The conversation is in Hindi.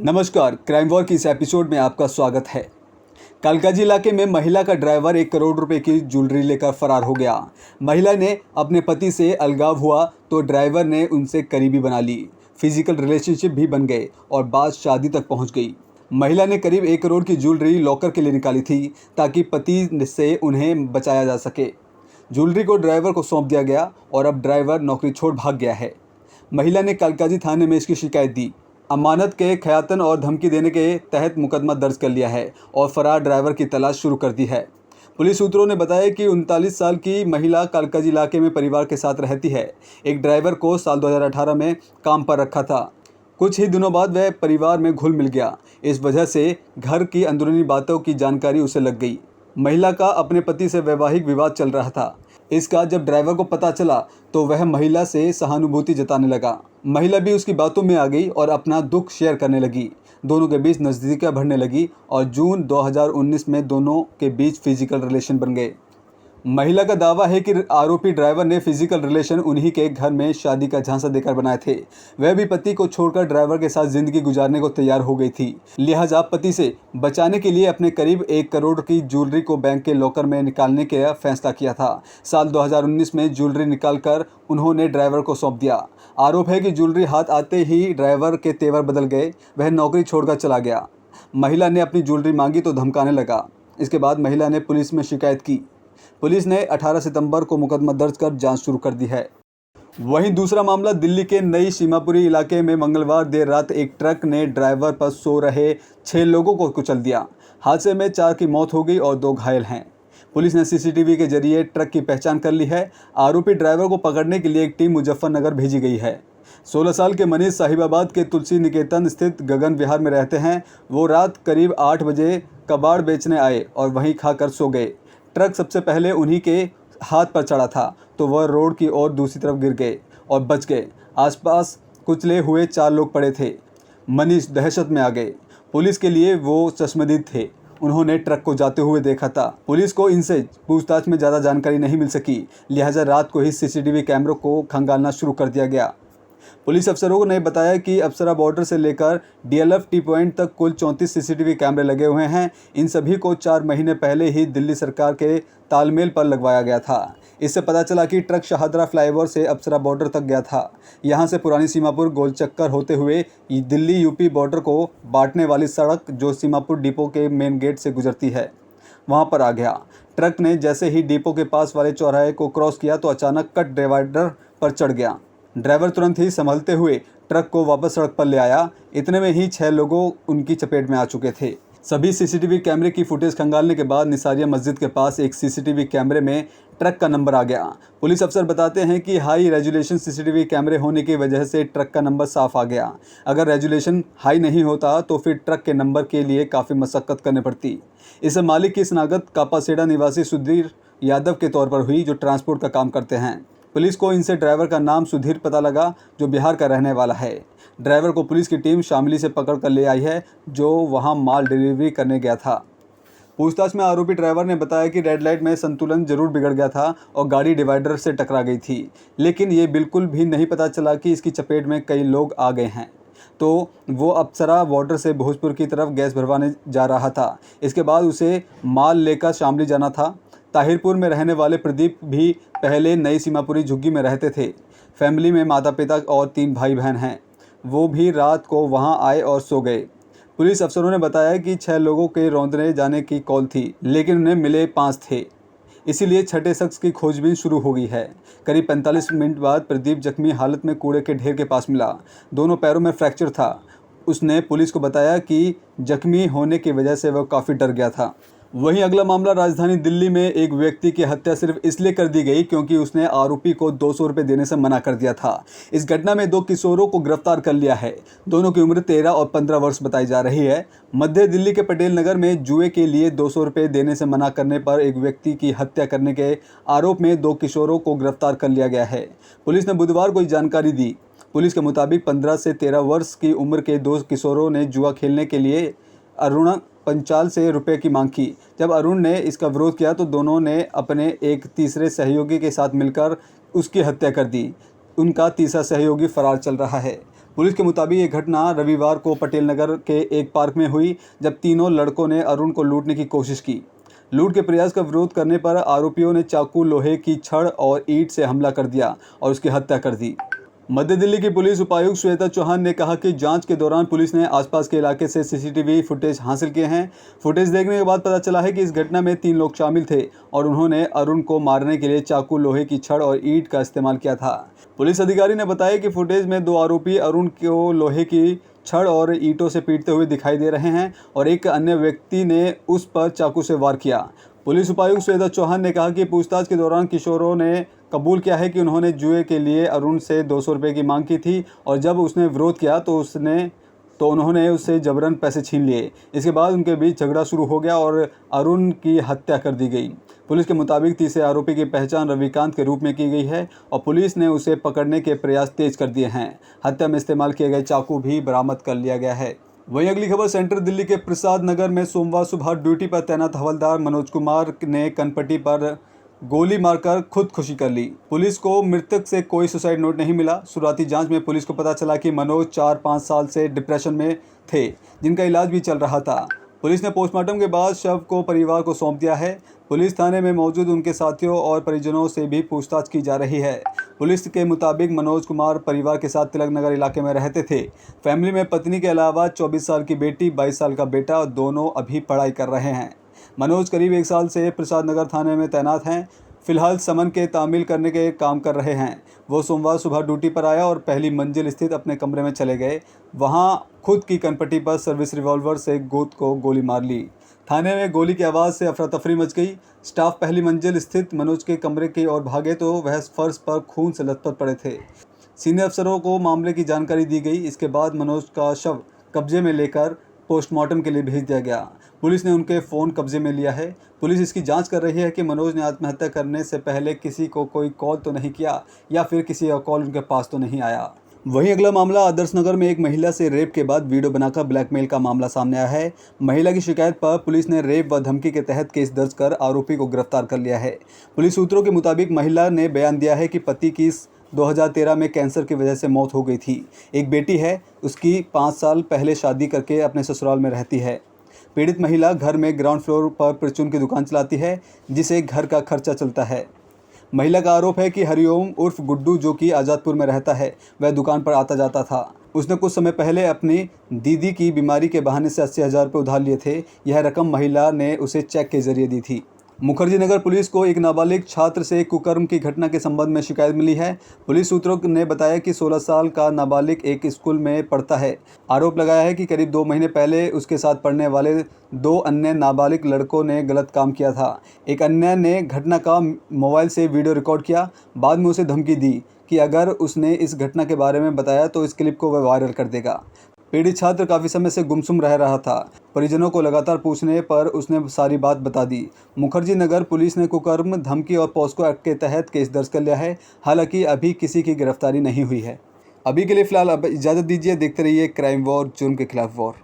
नमस्कार, क्राइम वॉर की इस एपिसोड में आपका स्वागत है। कालकाजी इलाके में महिला का ड्राइवर 1 करोड़ रुपए की ज्वेलरी लेकर फरार हो गया। महिला ने अपने पति से अलगाव हुआ तो ड्राइवर ने उनसे करीबी बना ली। फिजिकल रिलेशनशिप भी बन गए और बात शादी तक पहुंच गई। महिला ने करीब 1 करोड़ की ज्वेलरी लॉकर के लिए निकाली थी ताकि पति से उन्हें बचाया जा सके। ज्वेलरी को ड्राइवर को सौंप दिया गया और अब ड्राइवर नौकरी छोड़ भाग गया है। महिला ने कालकाजी थाने में इसकी शिकायत दी। अमानत के खयातन और धमकी देने के तहत मुकदमा दर्ज कर लिया है और फरार ड्राइवर की तलाश शुरू कर दी है। पुलिस सूत्रों ने बताया कि 39 साल की महिला कालकाजी इलाके में परिवार के साथ रहती है। एक ड्राइवर को साल 2018 में काम पर रखा था। कुछ ही दिनों बाद वह परिवार में घुल मिल गया। इस वजह से घर की अंदरूनी बातों की जानकारी उसे लग गई। महिला का अपने पति से वैवाहिक विवाद चल रहा था। इसका जब ड्राइवर को पता चला तो वह महिला से सहानुभूति जताने लगा। महिला भी उसकी बातों में आ गई और अपना दुख शेयर करने लगी। दोनों के बीच नज़दीकियां बढ़ने लगी और जून 2019 में दोनों के बीच फिजिकल रिलेशन बन गए। महिला का दावा है कि आरोपी ड्राइवर ने फिजिकल रिलेशन उन्हीं के घर में शादी का झांसा देकर बनाए थे। वह भी पति को छोड़कर ड्राइवर के साथ जिंदगी गुजारने को तैयार हो गई थी। लिहाजा पति से बचाने के लिए अपने करीब 1 करोड़ की ज्वेलरी को बैंक के लॉकर में निकालने का फैसला किया था। साल 2019 में ज्वेलरी निकालकर उन्होंने ड्राइवर को सौंप दिया। आरोप है कि ज्वेलरी हाथ आते ही ड्राइवर के तेवर बदल गए। वह नौकरी छोड़कर चला गया। महिला ने अपनी ज्वेलरी मांगी तो धमकाने लगा। इसके बाद महिला ने पुलिस में शिकायत की। पुलिस ने 18 सितंबर को मुकदमा दर्ज कर जांच शुरू कर दी है। वहीं दूसरा मामला दिल्ली के नई सीमापुरी इलाके में मंगलवार देर रात एक ट्रक ने ड्राइवर पर सो रहे 6 लोगों को कुचल दिया। हादसे में 4 की मौत हो गई और 2 घायल हैं। पुलिस ने सीसीटीवी के जरिए ट्रक की पहचान कर ली है। आरोपी ड्राइवर को पकड़ने के लिए एक टीम मुजफ्फरनगर भेजी गई है। 16 साल के मनीष साहिबाबाद के तुलसी निकेतन स्थित गगन विहार में रहते हैं। वो रात करीब 8 बजे कबाड़ बेचने आए और वहीं खाकर सो गए। ट्रक सबसे पहले उन्हीं के हाथ पर चढ़ा था तो वह रोड की ओर दूसरी तरफ गिर गए और बच गए। आसपास कुचले हुए 4 लोग पड़े थे। मनीष दहशत में आ गए। पुलिस के लिए वो चश्मदीद थे। उन्होंने ट्रक को जाते हुए देखा था। पुलिस को इनसे पूछताछ में ज़्यादा जानकारी नहीं मिल सकी। लिहाजा रात को ही सीसीटीवी कैमरों को खंगालना शुरू कर दिया गया। पुलिस अफसरों ने बताया कि अप्सरा बॉर्डर से लेकर डीएलएफ टी पॉइंट तक कुल 34 सीसीटीवी कैमरे लगे हुए हैं। इन सभी को 4 महीने पहले ही दिल्ली सरकार के तालमेल पर लगवाया गया था। इससे पता चला कि ट्रक शाहदरा फ्लाईओवर से अप्सरा बॉर्डर तक गया था। यहां से पुरानी सीमापुर गोलचक्कर होते हुए दिल्ली यूपी बॉर्डर को बांटने वाली सड़क जो सीमापुर डिपो के मेन गेट से गुजरती है वहां पर आ गया। ट्रक ने जैसे ही डिपो के पास वाले चौराहे को क्रॉस किया तो अचानक कट डिवाइडर पर चढ़ गया। ड्राइवर तुरंत ही संभलते हुए ट्रक को वापस सड़क पर ले आया। इतने में ही 6 लोगों उनकी चपेट में आ चुके थे। सभी सीसीटीवी कैमरे की फुटेज खंगालने के बाद निसारिया मस्जिद के पास एक सीसीटीवी कैमरे में ट्रक का नंबर आ गया। पुलिस अफसर बताते हैं कि हाई रेजुलेशन सीसीटीवी कैमरे होने की वजह से ट्रक का नंबर साफ आ गया। अगर रेजुलेशन हाई नहीं होता तो फिर ट्रक के नंबर के लिए काफ़ी मशक्कत करनी पड़ती। इस मालिक की शनाख्त कापासेड़ा निवासी सुधीर यादव के तौर पर हुई जो ट्रांसपोर्ट का काम करते हैं। पुलिस को इनसे ड्राइवर का नाम सुधीर पता लगा जो बिहार का रहने वाला है। ड्राइवर को पुलिस की टीम शामली से पकड़ कर ले आई है जो वहां माल डिलीवरी करने गया था। पूछताछ में आरोपी ड्राइवर ने बताया कि रेड लाइट में संतुलन जरूर बिगड़ गया था और गाड़ी डिवाइडर से टकरा गई थी, लेकिन ये बिल्कुल भी नहीं पता चला कि इसकी चपेट में कई लोग आ गए हैं। तो वो अप्सरा बॉर्डर से भोजपुर की तरफ गैस भरवाने जा रहा था। इसके बाद उसे माल लेकर शामली जाना था। ताहिरपुर में रहने वाले प्रदीप भी पहले नई सीमापुरी झुग्गी में रहते थे। फैमिली में माता पिता और 3 भाई बहन हैं। वो भी रात को वहां आए और सो गए। पुलिस अफसरों ने बताया कि 6 लोगों के रौंदने जाने की कॉल थी, लेकिन उन्हें मिले 5 थे। इसीलिए छठे शख्स की खोजबीन शुरू हो गई है। करीब 45 मिनट बाद प्रदीप जख्मी हालत में कूड़े के ढेर के पास मिला। दोनों पैरों में फ्रैक्चर था। उसने पुलिस को बताया कि जख्मी होने की वजह से वह काफ़ी डर गया था। वहीं अगला मामला राजधानी दिल्ली में एक व्यक्ति की हत्या सिर्फ इसलिए कर दी गई क्योंकि उसने आरोपी को 200 रुपये देने से मना कर दिया था। इस घटना में 2 किशोरों को गिरफ्तार कर लिया है। दोनों की उम्र 13 और 15 वर्ष बताई जा रही है। मध्य दिल्ली के पटेल नगर में जुए के लिए 200 रुपये देने से मना करने पर एक व्यक्ति की हत्या करने के आरोप में 2 किशोरों को गिरफ्तार कर लिया गया है। पुलिस ने बुधवार को जानकारी दी। पुलिस के मुताबिक 15 से 13 वर्ष की उम्र के 2 किशोरों ने जुआ खेलने के लिए अरुण पंचाल से रुपए की मांग की। जब अरुण ने इसका विरोध किया तो दोनों ने अपने एक तीसरे सहयोगी के साथ मिलकर उसकी हत्या कर दी। उनका तीसरा सहयोगी फरार चल रहा है। पुलिस के मुताबिक ये घटना रविवार को पटेल नगर के एक पार्क में हुई, जब तीनों लड़कों ने अरुण को लूटने की कोशिश की। लूट के प्रयास का विरोध करने पर आरोपियों ने चाकू, लोहे की छड़ और ईंट से हमला कर दिया और उसकी हत्या कर दी। मध्य दिल्ली की पुलिस उपायुक्त श्वेता चौहान ने कहा कि जांच के दौरान पुलिस ने आसपास के इलाके से सीसीटीवी फुटेज हासिल किए हैं। फुटेज देखने के बाद पता चला है कि इस घटना में 3 लोग शामिल थे और उन्होंने अरुण को मारने के लिए चाकू, लोहे की छड़ और ईंट का इस्तेमाल किया था। पुलिस अधिकारी ने बताया कि फुटेज में 2 आरोपी अरुण को लोहे की छड़ और ईंटों से पीटते हुए दिखाई दे रहे हैं और एक अन्य व्यक्ति ने उस पर चाकू से वार किया। पुलिस उपायुक्त श्वेता चौहान ने कहा कि पूछताछ के दौरान किशोरों ने कबूल किया है कि उन्होंने जुए के लिए अरुण से 200 रुपये की मांग की थी और जब उसने विरोध किया तो उन्होंने उससे जबरन पैसे छीन लिए। इसके बाद उनके बीच झगड़ा शुरू हो गया और अरुण की हत्या कर दी गई। पुलिस के मुताबिक तीसरे आरोपी की पहचान रविकांत के रूप में की गई है और पुलिस ने उसे पकड़ने के प्रयास तेज कर दिए हैं। हत्या में इस्तेमाल किए गए चाकू भी बरामद कर लिया गया है। वहीं अगली खबर, सेंट्रल दिल्ली के प्रसाद नगर में सोमवार सुबह ड्यूटी पर तैनात हवलदार मनोज कुमार ने कनपट्टी पर गोली मारकर खुदकुशी कर ली। पुलिस को मृतक से कोई सुसाइड नोट नहीं मिला। शुरुआती जांच में पुलिस को पता चला कि मनोज 4-5 साल से डिप्रेशन में थे, जिनका इलाज भी चल रहा था। पुलिस ने पोस्टमार्टम के बाद शव को परिवार को सौंप दिया है। पुलिस थाने में मौजूद उनके साथियों और परिजनों से भी पूछताछ की जा रही है। पुलिस के मुताबिक मनोज कुमार परिवार के साथ तिलक नगर इलाके में रहते थे। फैमिली में पत्नी के अलावा 24 साल की बेटी, 22 साल का बेटा और दोनों अभी पढ़ाई कर रहे हैं। मनोज करीब 1 साल से प्रसाद नगर थाने में तैनात हैं। फिलहाल समन के तामील करने के काम कर रहे हैं। वो सोमवार सुबह ड्यूटी पर आया और पहली मंजिल स्थित अपने कमरे में चले गए। वहां खुद की कनपट्टी पर सर्विस रिवॉल्वर से को गोली मार ली। थाने में गोली की आवाज़ से अफरा तफरी मच गई। स्टाफ पहली मंजिल स्थित मनोज के कमरे की ओर भागे तो वह फर्श पर खून से लथपथ पड़े थे। सीनियर अफसरों को मामले की जानकारी दी गई। इसके बाद मनोज का शव कब्जे में लेकर पोस्टमार्टम के लिए भेज दिया गया। पुलिस ने उनके फ़ोन कब्जे में लिया है। पुलिस इसकी जांच कर रही है कि मनोज ने आत्महत्या करने से पहले किसी को कोई कॉल तो नहीं किया या फिर किसी का कॉल उनके पास तो नहीं आया। वहीं अगला मामला, आदर्श नगर में एक महिला से रेप के बाद वीडियो बनाकर ब्लैकमेल का मामला सामने आया है। महिला की शिकायत पर पुलिस ने रेप व धमकी के तहत केस दर्ज कर आरोपी को गिरफ्तार कर लिया है। पुलिस सूत्रों के मुताबिक महिला ने बयान दिया है कि पति की 2013 में कैंसर की वजह से मौत हो गई थी। एक बेटी है, उसकी 5 साल पहले शादी करके अपने ससुराल में रहती है। पीड़ित महिला घर में ग्राउंड फ्लोर पर परचून की दुकान चलाती है, जिसे घर का खर्चा चलता है। महिला का आरोप है कि हरिओम उर्फ गुड्डू, जो कि आज़ादपुर में रहता है, वह दुकान पर आता जाता था। उसने कुछ समय पहले अपनी दीदी की बीमारी के बहाने से 80,000 रुपये उधार लिए थे। यह रकम महिला ने उसे चेक के जरिए दी थी। मुखर्जी नगर पुलिस को एक नाबालिग छात्र से कुकर्म की घटना के संबंध में शिकायत मिली है। पुलिस सूत्रों ने बताया कि 16 साल का नाबालिग एक स्कूल में पढ़ता है। आरोप लगाया है कि करीब 2 महीने पहले उसके साथ पढ़ने वाले 2 अन्य नाबालिग लड़कों ने गलत काम किया था। एक अन्य ने घटना का मोबाइल से वीडियो रिकॉर्ड किया। बाद में उसे धमकी दी कि अगर उसने इस घटना के बारे में बताया तो इस क्लिप को वह वायरल कर देगा। पीड़ित छात्र काफ़ी समय से गुमसुम रह रहा था। परिजनों को लगातार पूछने पर उसने सारी बात बता दी। मुखर्जी नगर पुलिस ने कुकर्म, धमकी और पॉस्को एक्ट के तहत केस दर्ज कर लिया है। हालांकि अभी किसी की गिरफ्तारी नहीं हुई है। अभी के लिए फ़िलहाल अब इजाज़त दीजिए। देखते रहिए क्राइम वॉर, जुर्म के खिलाफ वॉर।